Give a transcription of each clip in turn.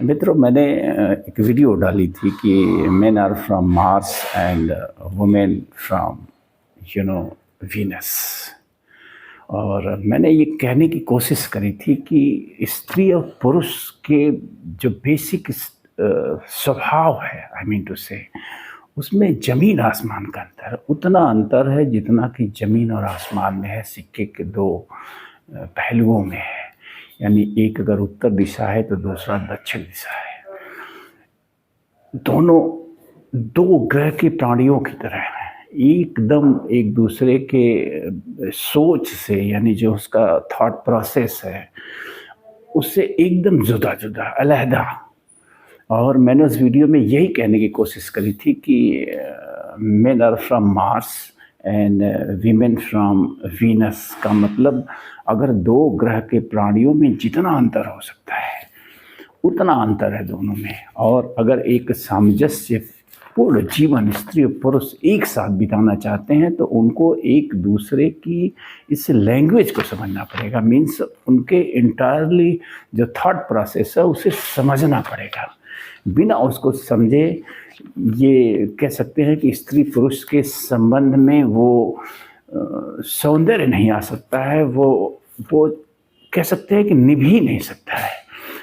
मित्रों, मैंने एक वीडियो डाली थी कि men are from Mars and women from Venus. और मैंने ये कहने की कोशिश करी थी कि स्त्री और पुरुष के जो बेसिक स्वभाव है, आई मीन टू से, उसमें ज़मीन आसमान का अंतर है। उतना अंतर है जितना कि ज़मीन और आसमान में है, सिक्के के दो पहलुओं में है। यानी एक अगर उत्तर दिशा है तो दूसरा दक्षिण दिशा है। दोनों दो ग्रह के प्राणियों की तरह हैं, एकदम एक दूसरे के सोच से, यानी जो उसका थॉट प्रोसेस है उससे एकदम जुदा जुदा, अलहदा। और मैंने उस वीडियो में यही कहने की कोशिश करी थी कि men are from Mars and women from Venus का मतलब, अगर दो ग्रह के प्राणियों में जितना अंतर हो सकता है उतना अंतर है दोनों में। और अगर एक सामंजस्य पूर्ण जीवन स्त्री और पुरुष एक साथ बिताना चाहते हैं तो उनको एक दूसरे की इस लैंग्वेज को समझना पड़ेगा। मीन्स उनके इंटायरली जो थॉट प्रोसेस है उसे समझना पड़ेगा। बिना उसको समझे ये कह सकते हैं कि स्त्री पुरुष के संबंध में वो सौंदर्य नहीं आ सकता है, वो कह सकते हैं कि निभ ही नहीं सकता है।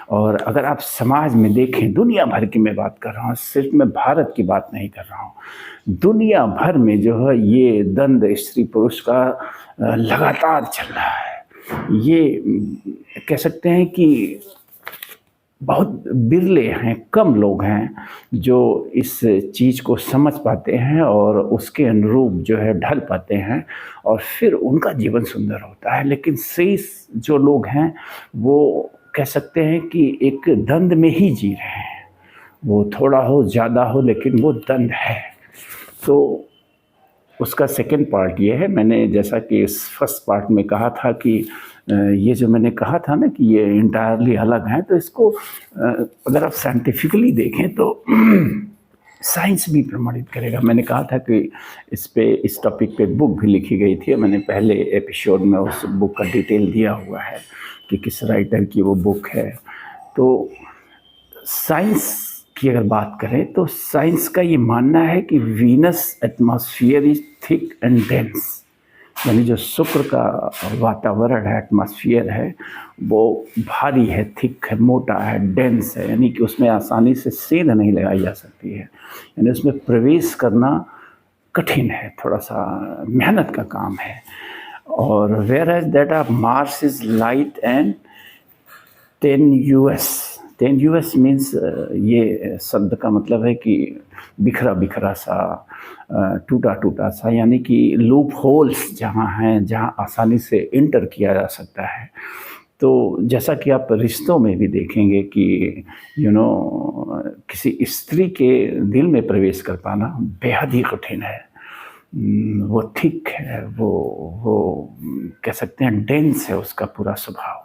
और अगर आप समाज में देखें, दुनिया भर की मैं बात कर रहा हूँ, सिर्फ मैं भारत की बात नहीं कर रहा हूँ, दुनिया भर में जो है ये द्वंद्व स्त्री पुरुष का लगातार चल रहा है। ये कह सकते हैं कि बहुत बिरले हैं, कम लोग हैं जो इस चीज़ को समझ पाते हैं और उसके अनुरूप जो है ढल पाते हैं और फिर उनका जीवन सुंदर होता है। लेकिन शेष जो लोग हैं वो कह सकते हैं कि एक द्वंद्व में ही जी रहे हैं। वो थोड़ा हो ज़्यादा हो लेकिन वो द्वंद्व है। तो उसका सेकंड पार्ट ये है, मैंने जैसा कि इस फर्स्ट पार्ट में कहा था कि ये जो मैंने कहा था ना कि ये इंटायरली अलग हैं, तो इसको अगर आप साइंटिफिकली देखें तो साइंस भी प्रमाणित करेगा। मैंने कहा था कि इस टॉपिक पे बुक भी लिखी गई थी। मैंने पहले एपिसोड में उस बुक का डिटेल दिया हुआ है कि किस राइटर की वो बुक है। तो साइंस की अगर बात करें तो साइंस का ये मानना है कि Venus atmosphere is thick and dense. यानी जो शुक्र का वातावरण है, एटमॉस्फेयर है, वो भारी है, थिक है, मोटा है, डेंस है। यानी कि उसमें आसानी से सेंध नहीं लगाई जा सकती है। यानी उसमें प्रवेश करना कठिन है, थोड़ा सा मेहनत का काम है। और whereas that of Mars is light and tenuous means ये शब्द का मतलब है कि बिखरा बिखरा सा, टूटा टूटा सा, यानी कि लूप होल्स जहाँ हैं, जहाँ आसानी से इंटर किया जा सकता है। तो जैसा कि आप रिश्तों में भी देखेंगे कि किसी स्त्री के दिल में प्रवेश कर पाना बेहद ही कठिन है। वो थिक है, वो कह सकते हैं डेंस है उसका पूरा स्वभाव,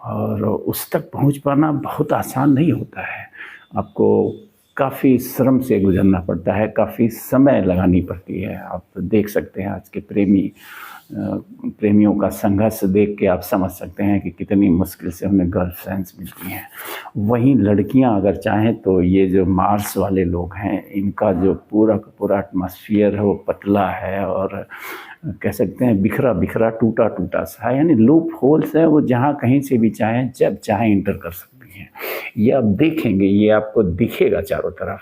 और उस तक पहुंच पाना बहुत आसान नहीं होता है। आपको काफ़ी श्रम से गुजरना पड़ता है, काफ़ी समय लगानी पड़ती है। आप देख सकते हैं आज के प्रेमियों का संघर्ष देख के आप समझ सकते हैं कि कितनी मुश्किल से उन्हें गर्लफ्रेंड्स मिलती हैं। वहीं लड़कियां अगर चाहें तो ये जो मार्स वाले लोग हैं, इनका जो पूरा का पूरा एटमॉस्फेयर है वो पतला है और कह सकते हैं बिखरा बिखरा, टूटा टूटा सा है। यानी लूप होल्स है, वो जहाँ कहीं से भी चाहें जब चाहें इंटर कर सकती हैं। ये आप देखेंगे, ये आपको दिखेगा चारों तरफ,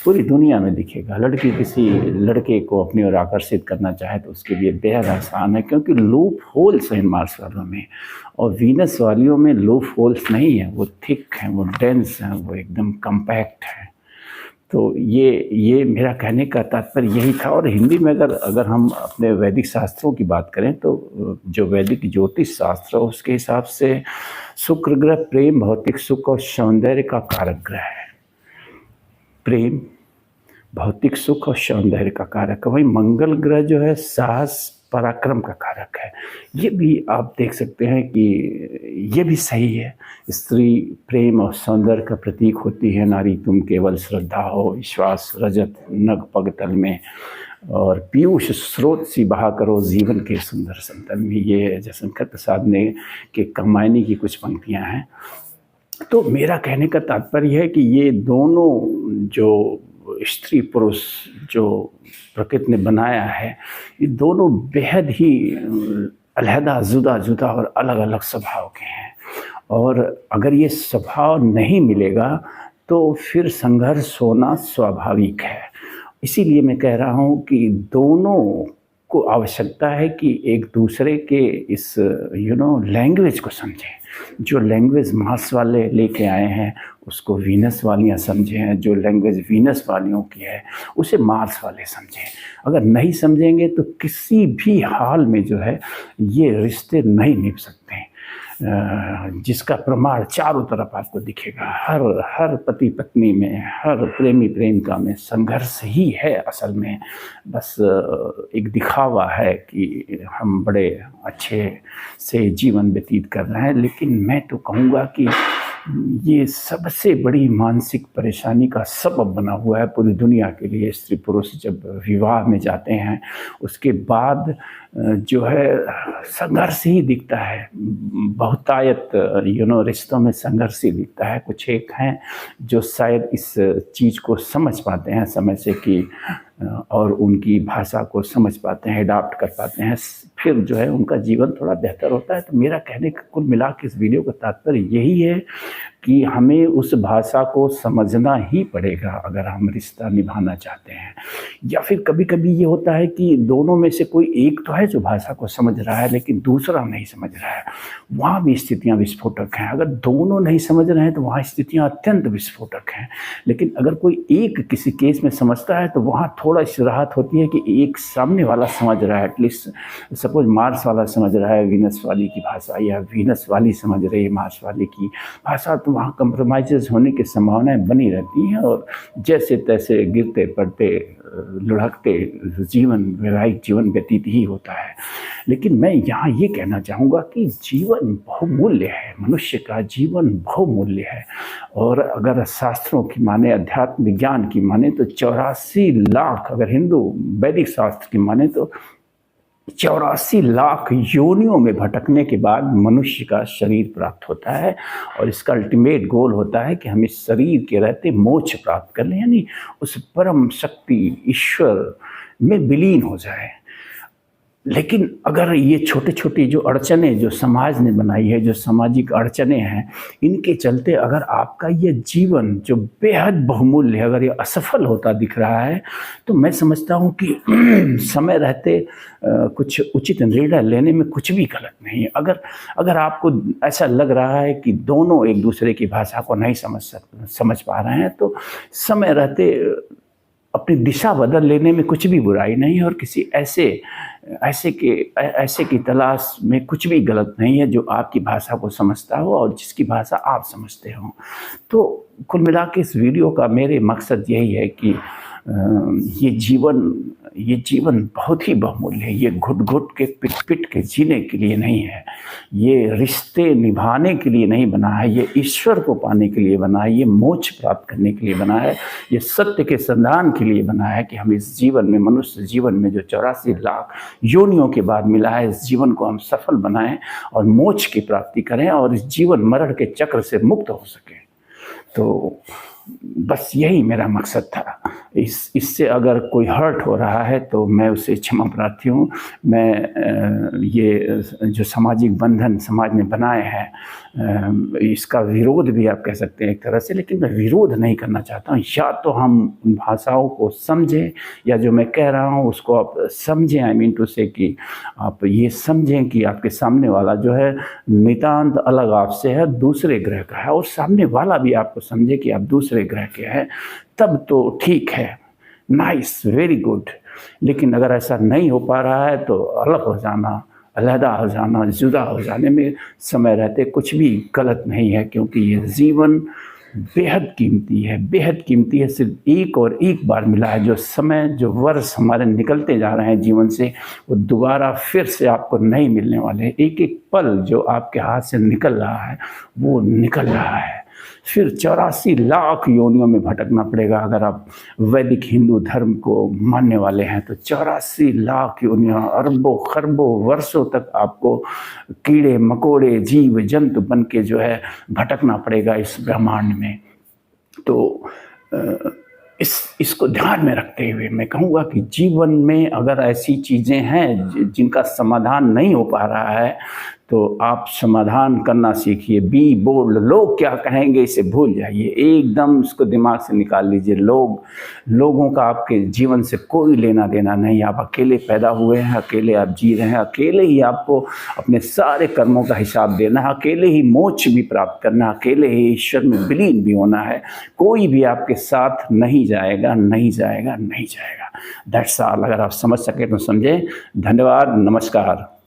पूरी दुनिया में दिखेगा। लड़की किसी लड़के को अपनी ओर आकर्षित करना चाहे तो उसके लिए बेहद आसान है, क्योंकि लूप होल्स हैं मार्स वालों में और वीनस वालियों में लूप होल्स नहीं है। वो थिक हैं, वो डेंस हैं, वो एकदम कम्पैक्ट हैं। तो ये मेरा कहने का तात्पर्य यही था। और हिंदी में अगर हम अपने वैदिक शास्त्रों की बात करें तो जो वैदिक ज्योतिष शास्त्र है उसके हिसाब से शुक्र ग्रह प्रेम, भौतिक सुख और सौंदर्य का कारक ग्रह है। प्रेम, भौतिक सुख और सौंदर्य का कारक है। वहीं मंगल ग्रह जो है साहस, पराक्रम का कारक है। ये भी आप देख सकते हैं कि ये भी सही है। स्त्री प्रेम और सौंदर्य का प्रतीक होती है। नारी तुम केवल श्रद्धा हो, विश्वास रजत नग पग तल में, और पीयूष स्रोत सी बहा करो जीवन के सुंदर संतन में। ये जयशंकर प्रसाद ने के कामायनी की कुछ पंक्तियाँ हैं। तो मेरा कहने का तात्पर्य है कि ये दोनों जो स्त्री पुरुष जो प्रकृति ने बनाया है, ये दोनों बेहद ही अलहदा, जुदा-जुदा और अलग-अलग स्वभाव के हैं। और अगर ये स्वभाव नहीं मिलेगा तो फिर संघर्ष होना स्वाभाविक है। इसीलिए मैं कह रहा हूँ कि दोनों को आवश्यकता है कि एक दूसरे के इस लैंग्वेज को समझें। जो लैंग्वेज मार्स वाले लेके आए हैं उसको वीनस वालियाँ समझें, जो लैंग्वेज वीनस वालियों की है उसे मार्स वाले समझें। अगर नहीं समझेंगे तो किसी भी हाल में जो है ये रिश्ते नहीं निभ सकते, जिसका प्रमाण चारों तरफ आपको दिखेगा। हर पति पत्नी में, हर प्रेमी प्रेमिका में संघर्ष ही है असल में। बस एक दिखावा है कि हम बड़े अच्छे से जीवन व्यतीत कर रहे हैं, लेकिन मैं तो कहूँगा कि ये सबसे बड़ी मानसिक परेशानी का सबब बना हुआ है पूरी दुनिया के लिए। स्त्री पुरुष जब विवाह में जाते हैं उसके बाद जो है संघर्ष ही दिखता है। बहुतायत रिश्तों में संघर्ष ही दिखता है। कुछ एक हैं जो शायद इस चीज़ को समझ पाते हैं समय से कि और उनकी भाषा को समझ पाते हैं, अडॉप्ट कर पाते हैं, फिर जो है उनका जीवन थोड़ा बेहतर होता है। तो मेरा कहने का कुल मिला के इस वीडियो का तात्पर्य यही है कि हमें उस भाषा को समझना ही पड़ेगा अगर हम रिश्ता निभाना चाहते हैं। या फिर कभी कभी ये होता है कि दोनों में से कोई एक तो है जो भाषा को समझ रहा है लेकिन दूसरा नहीं समझ रहा है, वहाँ भी स्थितियाँ विस्फोटक हैं। अगर दोनों नहीं समझ रहे हैं तो वहाँ स्थितियाँ अत्यंत विस्फोटक हैं। लेकिन अगर कोई एक किसी केस में समझता है तो वहाँ थोड़ा सी राहत होती है कि एक सामने वाला समझ रहा है। एटलीस्ट सपोज मार्स वाला समझ रहा है वीनस वाली की भाषा, या वीनस वाली समझ रही है मार्स वाली की भाषा, तो वहाँ कंप्रोमाइज़ होने की संभावनाएं बनी रहती हैं और जैसे तैसे गिरते पड़ते लुढ़कते जीवन, वैवाहिक जीवन व्यतीत ही होता है। लेकिन मैं यहाँ ये कहना चाहूँगा कि जीवन बहुमूल्य है, मनुष्य का जीवन बहुमूल्य है। और अगर शास्त्रों की माने, अध्यात्म विज्ञान की माने तो 84 लाख, अगर हिंदू वैदिक शास्त्र की माने तो 84 लाख योनियों में भटकने के बाद मनुष्य का शरीर प्राप्त होता है। और इसका अल्टीमेट गोल होता है कि हम इस शरीर के रहते मोक्ष प्राप्त कर लें, यानी उस परम शक्ति ईश्वर में विलीन हो जाए। लेकिन अगर ये छोटे छोटे जो अड़चने जो समाज ने बनाई है, जो सामाजिक अड़चने हैं, इनके चलते अगर आपका ये जीवन जो बेहद बहुमूल्य है अगर ये असफल होता दिख रहा है, तो मैं समझता हूँ कि समय रहते कुछ उचित निर्णय लेने में कुछ भी गलत नहीं है। अगर आपको ऐसा लग रहा है कि दोनों एक दूसरे की भाषा को नहीं समझ पा रहे हैं, तो समय रहते अपनी दिशा बदल लेने में कुछ भी बुराई नहीं है। और किसी ऐसे की तलाश में कुछ भी गलत नहीं है जो आपकी भाषा को समझता हो और जिसकी भाषा आप समझते हो। तो कुल मिला के इस वीडियो का मेरे मकसद यही है कि ये जीवन बहुत ही बहुमूल्य है। ये घुट घुट के पिट के जीने के लिए नहीं है, ये रिश्ते निभाने के लिए नहीं बना है, ये ईश्वर को पाने के लिए बना है, ये मोक्ष प्राप्त करने के लिए बना है, ये सत्य के संधान के लिए बना है कि हम इस जीवन में, मनुष्य जीवन में जो 84 लाख योनियों के बाद मिला है, इस जीवन को हम सफल बनाएं और मोक्ष की प्राप्ति करें और इस जीवन मरण के चक्र से मुक्त हो सकें। तो बस यही मेरा मकसद था। इससे अगर कोई हर्ट हो रहा है तो मैं उसे क्षमा प्रार्थी हूँ। मैं ये जो सामाजिक बंधन समाज ने बनाए हैं इसका विरोध भी आप कह सकते हैं एक तरह से, लेकिन मैं विरोध नहीं करना चाहता हूँ। या तो हम उन भाषाओं को समझें या जो मैं कह रहा हूँ उसको आप समझें। आई मीन टू से कि आप ये समझें कि आपके सामने वाला जो है नितांत अलग आपसे है, दूसरे ग्रह का है, और सामने वाला भी आपको समझे कि आप दूसरे ग्रह के हैं, तब तो ठीक है, नाइस, वेरी गुड। लेकिन अगर ऐसा नहीं हो पा रहा है तो अलग हो जाना, अलहदा हो जाना, जुदा हो जाने में समय रहते कुछ भी गलत नहीं है, क्योंकि ये जीवन बेहद कीमती है, बेहद कीमती है। सिर्फ एक और एक बार मिला है। जो समय, जो वर्ष हमारे निकलते जा रहे हैं जीवन से, वो दोबारा फिर से आपको नहीं मिलने वाले। एक एक पल जो आपके हाथ से निकल रहा है वो निकल रहा है। फिर 84 लाख योनियों में भटकना पड़ेगा। अगर आप वैदिक हिंदू धर्म को मानने वाले हैं तो 84 लाख योनियां, अरबों खरबों वर्षों तक आपको कीड़े मकोड़े जीव जंतु बन के जो है भटकना पड़ेगा इस ब्रह्मांड में। तो इसको ध्यान में रखते हुए मैं कहूँगा कि जीवन में अगर ऐसी चीज़ें हैं जिनका समाधान नहीं हो पा रहा है तो आप समाधान करना सीखिए। बी बोल्ड, लोग क्या कहेंगे इसे भूल जाइए, एकदम इसको दिमाग से निकाल लीजिए। लोगों का आपके जीवन से कोई लेना देना नहीं। आप अकेले पैदा हुए हैं, अकेले आप जी रहे हैं, अकेले ही आपको अपने सारे कर्मों का हिसाब देना है, अकेले ही मोक्ष भी प्राप्त करना है, अकेले ही ईश्वर में विलीन भी होना है। कोई भी आपके साथ नहीं जाएगा, नहीं जाएगा, नहीं जाएगा। That's all. अगर आप समझ सके तो समझें। धन्यवाद, नमस्कार।